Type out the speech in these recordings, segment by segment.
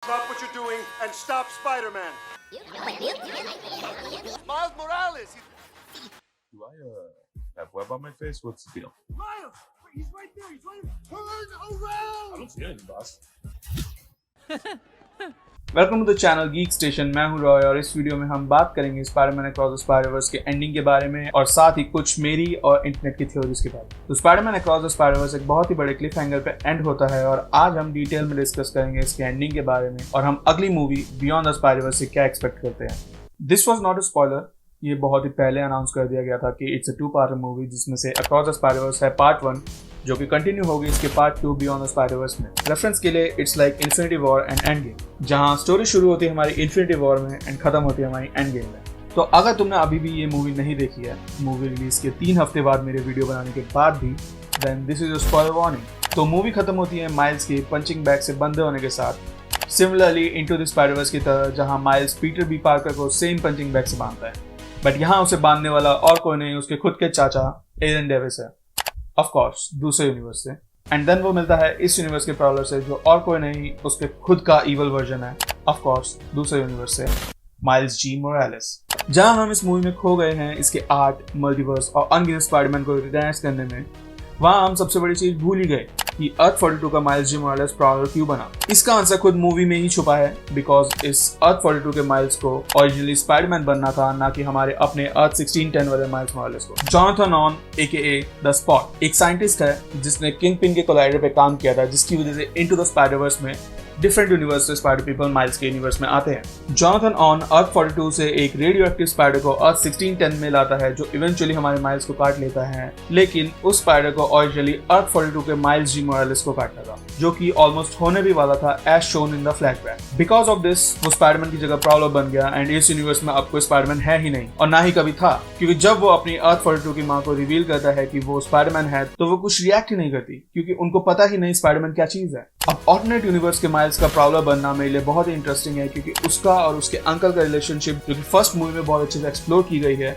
Stop what you're doing and stop Spider-Man. Miles Morales. Do I have web on my face? What's the deal? Miles, he's right there. He's right. Turn around. I don't see anything, boss. Welcome to the channel Geek Station. मैं हूं रॉय और इस video में हम बात करेंगे Spiderman across the Spider-Verse के ending के बारे में और साथ ही कुछ मेरी और इंटरनेट की थ्योरीज के बारे में। तो स्पाइडरमैन अक्रॉस द स्पाइडरवर्स एक बहुत ही बड़े क्लिफ हैंगर पे एंड होता है और आज हम डिटेल में डिस्कस करेंगे इसके एंडिंग के बारे में और हम अगली मूवी बियॉन्ड द स्पाइडरवर्स से क्या एक्सपेक्ट करते हैं। This was not a spoiler, ये बहुत ही पहले अनाउंस कर दिया गया था कि इट्स अ 2 पार्ट मूवी जिसमें से अक्रॉस द स्पाइडरवर्स है पार्ट 1 जो कि कंटिन्यू होगी इसके पार्ट 2 बियॉन्ड द स्पाइडरवर्स में। रेफरेंस के लिए it's like infinity war and end game, जहां स्टोरी शुरू होती है हमारी इन्फिनिटी वॉर में एंड खत्म होती है हमारी एंड गेम में। तो अगर तुमने अभी भी ये मूवी नहीं देखी है, मूवी रिलीज के 3 हफ्ते बाद मेरे वीडियो बनाने के बाद भी, then this is a spoiler warning. तो मूवी खत्म होती है माइल्स के पंचिंग बैग से बंधे होने के साथ, सिमिलरली इनटू द स्पाइडरवर्स की तरह, जहां माइल्स पीटर बी पार्कर को सेम पंचिंग बैग से बांधता है। बट यहाँ उसे बांधने वाला और कोई नहीं, उसके खुद के चाचा एरन डेविस है, ऑफ कोर्स दूसरे यूनिवर्स से। एंड देन वो मिलता है इस यूनिवर्स के प्रॉब्लम से जो और कोई नहीं, उसके खुद का इवल वर्जन है, ऑफ कोर्स दूसरे यूनिवर्स से, माइल्स जी मोरालेस। जहां हम इस मूवी में खो गए हैं इसके आर्ट, मल्टीवर्स और अनगिनत स्पाइडरमैन को रिकॉग्नाइज करने में, वहां हम सबसे बड़ी चीज भूल ही गए कि अर्थ 42 का माइल्स जी मोरालेस प्रॉब्लम क्यों बना। इसका आंसर खुद मूवी में ही छुपा है, बिकॉज इस अर्थ 42 के माइल्स को ओरिजिनली स्पाइडरमैन बनना था, ना कि हमारे अपने अर्थ 1610 वाले माइल्स मोरालेस को। जॉनथन ऑन एकेए द स्पॉट एक साइंटिस्ट है जिसने किंग पिन के कोलाइडर पे काम किया था, जिसकी वजह से इनटू द स्पाइडरवर्स में डिफरेंट यूनिवर्स से स्पाइडर पीपल माइल्स के यूनिवर्स में आते हैं। जॉनथन ऑन अर्थ 42 से एक रेडियो एक्टिव स्पाइडर को अर्थ 1610 में लाता है जो इवेंचुअली हमारे माइल्स को काट लेता है, लेकिन उस स्पाइडर को ओरिजिनली अर्थ 42 के माइल्स जी मोरालेस को काटना था, जो कि ऑलमोस्ट होने भी वाला था as shown in the flashback. Because of this वो स्पाइडरमैन की जगह प्रॉब्लम बन गया एंड इस यूनिवर्स में अब कोई स्पाइडरमैन है ही नहीं और ना ही कभी था, क्योंकि जब वो अपनी अर्थ 42 की माँ को रिवील करता है कि वो स्पाइडरमैन है तो वो कुछ रिएक्ट ही नहीं करती, क्योंकि उनको पता ही नहीं स्पाइडरमैन क्या चीज है। अब ऑल्टरनेट यूनिवर्स के माइल्स का प्रॉब्लम बनना मेरे लिए बहुत ही इंटरेस्टिंग है, क्योंकि उसका और उसके अंकल का रिलेशनशिप जो कि फर्स्ट मूवी में बहुत अच्छे से एक्सप्लोर की गई है,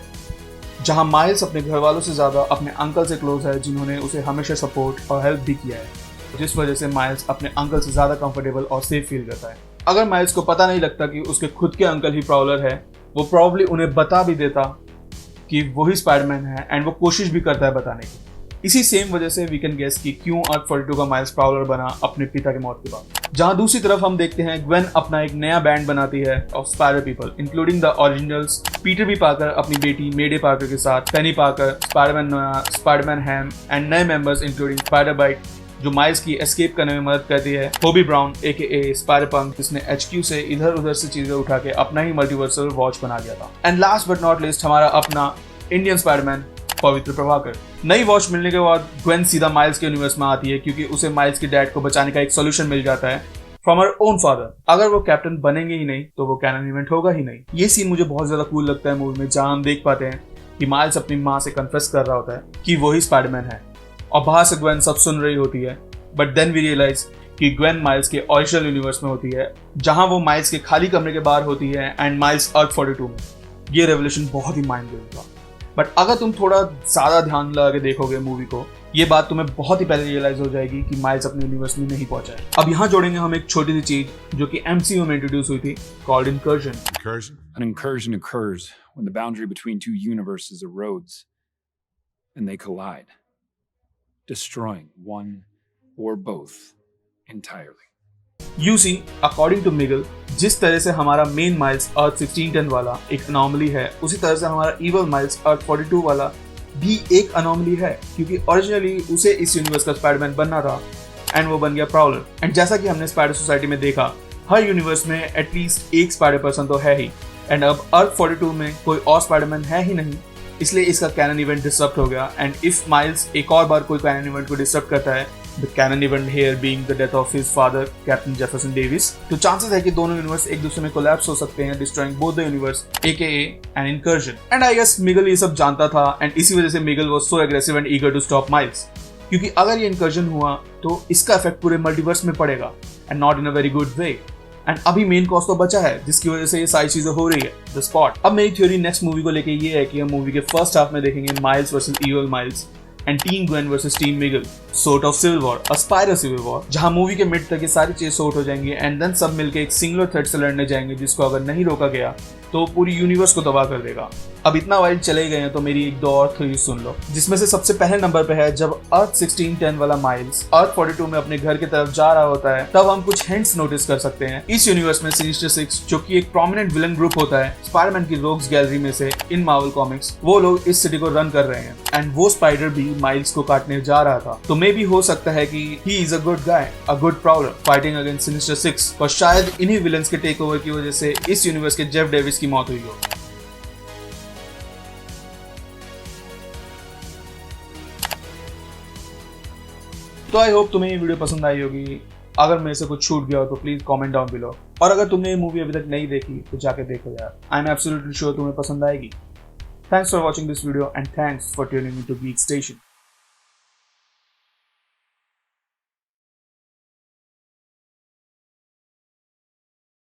जहां माइल्स अपने घर वालों से ज्यादा अपने अंकल से क्लोज है, जिन्होंने उसे हमेशा सपोर्ट और हेल्प भी किया है, जिस वजह से माइल्स अपने अंकल से ज्यादा कंफर्टेबल और सेफ फील करता है। अगर माइल्स को पता नहीं लगता कि उसके खुद के अंकल ही प्रॉब्लर है, वो प्रॉब्ली उन्हें बता भी देता कि वही स्पाइडरमैन है एंड वो कोशिश भी करता है बताने की। इसी सेम वजह से वी कैन गेस कि क्यों अर्थ 42 का माइल्स प्रॉब्लर बना अपने पिता की मौत के बाद। जहां दूसरी तरफ हम देखते हैं ग्वेन अपना एक नया बैंड बनाती है of Spider People, including the originals, Peter B Parker अपनी बेटी मेडे पार्कर के साथ, Penny Parker, Spiderman Noir, Spiderman Ham and नए मेंबर्स इंक्लूडिंग स्पाइडर बाइट जो माइल्स की एस्केप करने में मदद करती है, Hobie Brown AKA Spider Punk जिसने HQ से इधर उधर से चीजें उठा के अपना ही मल्टीवर्सल वॉच बना दिया था, and last but not list हमारा अपना इंडियन स्पाइडरमैन पवित्र प्रभाकर। नई वॉच मिलने के बाद ग्वेन सीधा माइल्स के यूनिवर्स में आती है, क्योंकि उसे माइल्स के डैड को बचाने का एक सॉल्यूशन मिल जाता है फ्रॉम हर ओन फादर। अगर वो कैप्टन बनेंगे ही नहीं तो वो कैनन इवेंट होगा ही नहीं। ये सीन मुझे बहुत ज्यादा कूल लगता है मूवी में, जहां हम देख पाते हैं कि माइल्स अपनी माँ से कन्फेस कर रहा होता है कि वो ही स्पाइडरमैन है और बाहर से ग्वेन सब सुन रही होती है, बट देन वी रियलाइज कि ग्वेन माइल्स के ओरिजिनल यूनिवर्स में होती है, जहां वो माइल्स के खाली कमरे के बाहर होती है एंड माइल्स अर्थ 42 में। ये रेवोल्यूशन बहुत ही माइंड ब्लोइंग था, बट अगर तुम थोड़ा ज्यादा ध्यान लगा के देखोगे मूवी को, ये बात तुम्हें बहुत ही पहले रियलाइज हो जाएगी कि माइल्स अपने यूनिवर्स में नहीं पहुंचा है। अब यहाँ जोड़ेंगे हम एक छोटी सी चीज जो कि MCU में इंट्रोड्यूस हुई थी, called incursion. An incursion occurs when the boundary between two universes erodes and they collide, destroying one or both entirely. You see, according to Miguel, जिस तरह से हमारा मेन माइल्स अर्थ 1610 वाला एक अनोमली है, उसी तरह से हमारा इवल माइल्स अर्थ 42 वाला भी एक अनोमली है, क्योंकि ओरिजिनली उसे इस यूनिवर्स का स्पाइडरमैन बनना था एंड वो बन गया प्रॉब्लर। एंड जैसा कि हमने स्पाइडर सोसाइटी में देखा, हर यूनिवर्स में एटलीस्ट एक स्पाइडर पर्सन तो है ही, एंड अब अर्थ 42 में कोई और स्पाइडरमैन है ही नहीं, इसलिए इसका कैनन इवेंट डिस्टर्ब हो गया। एंड इफ माइल्स एक और बार कोई कैनन इवेंट को डिस्टर्ब करता है, the canon event here being the death of his father, Captain Jefferson Davis, तो चांसेस है कि दोनों यूनिवर्स एक दूसरे में कोलैप्स हो सकते हैं, destroying both the universe, aka an incursion. And I guess Miguel ये सब जानता था एंड इसी वजह से Miguel was so aggressive and eager to stop Miles, क्योंकि अगर ये incursion हुआ तो इसका इफेक्ट पूरे मल्टीवर्स में पड़ेगा and not in a very good way. And अभी मेन कॉज तो बचा है जिसकी वजह से ये सारी चीजें हो रही है, द स्पॉट। अब मेरी थ्योरी नेक्स्ट मूवी को लेके ये है कि हम मूवी के फर्स्ट हाफ में देखेंगे Miles versus evil Miles, and team Gwen versus team Miguel, sort of civil war, a spider civil war, जहां मूवी के मिड तक ये सारी चीजें सॉर्ट हो जाएंगी एंड देन सब मिलकर एक सिंगुलर थ्रेड से लड़ने जाएंगे जिसको अगर नहीं रोका गया तो पूरी यूनिवर्स को तबाह कर देगा। अब इतना वाइल्ड चले गए हैं तो मेरी एक दो और थ्योरी सुन लो, जिसमें से सबसे पहले नंबर पे है जब अर्थ 1610 वाला माइल्स अर्थ 42 में अपने घर की तरफ जा रहा होता है तब हम कुछ हिंट्स नोटिस कर सकते हैं। इस यूनिवर्स में सिनिस्टर 6 जो कि एक प्रोमिनेंट विलन ग्रुप होता है स्पाइडरमैन की रोग्स गैलरी में से इन मार्वल कॉमिक्स, वो लोग इस सिटी को रन कर रहे हैं एंड वो स्पाइडर भी माइल्स को काटने जा रहा था। तो मे भी हो सकता है कि he is a good guy, a good problem fighting against sinister 6 और शायद इन्हीं विलन्स के टेक ओवर की वजह से इस यूनिवर्स के जेफ डेविस की मौत हुई हो। तो आई होप तुम्हें ये वीडियो पसंद आई होगी। अगर मेरे से कुछ छूट गया हो तो प्लीज कमेंट डाउन बिलो, और अगर तुमने ये मूवी अभी तक नहीं देखी तो जाके देखो यार, आई एम एब्सोल्युटली श्योर तुम्हें पसंद आएगी। Thanks for watching this video and thanks for tuning in to Geek station.